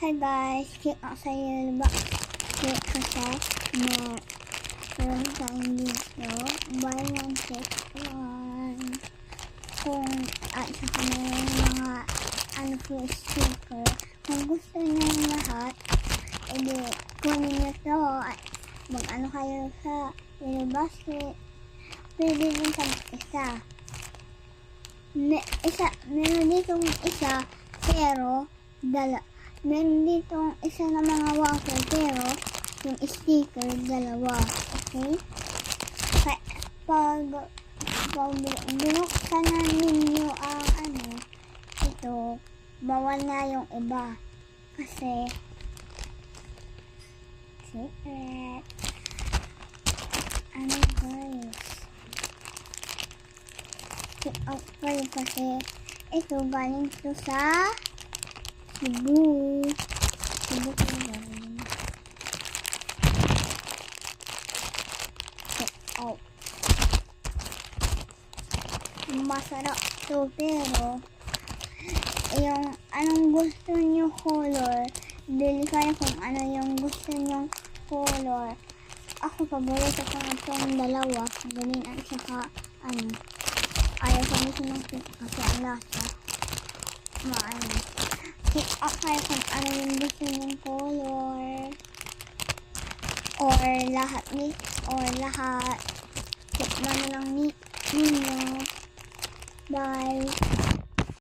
Hi guys, check out sa ba? Check kasi na meron tayong dito. Buy one, check one. Kung at saka meron mga free sticker. Kung gusto niyo yung lahat, edi kunin niyo to at kayo sa Basket. Pwede din sa isa. Meron ditong isa, pero meron ditong isa na mga wafer, pero yung sticker, dalawa. Okay? Pag binuksan na ninyo ang ito, bawal na yung iba. Kasi, secret. Guys? Check out kayo kasi ito galing to sa Cebu ko galing. Check out. Masarap to, pero yung anong gusto nyo color, bili kayo kung ano yung gusto nyo color. Ako paborito ko na itong dalawa, green at saka ayaw ko nito ng pink kasi ang lasa check out kayo kung ano yung gusto nyong color or lahat check na lang ninyo. Bye.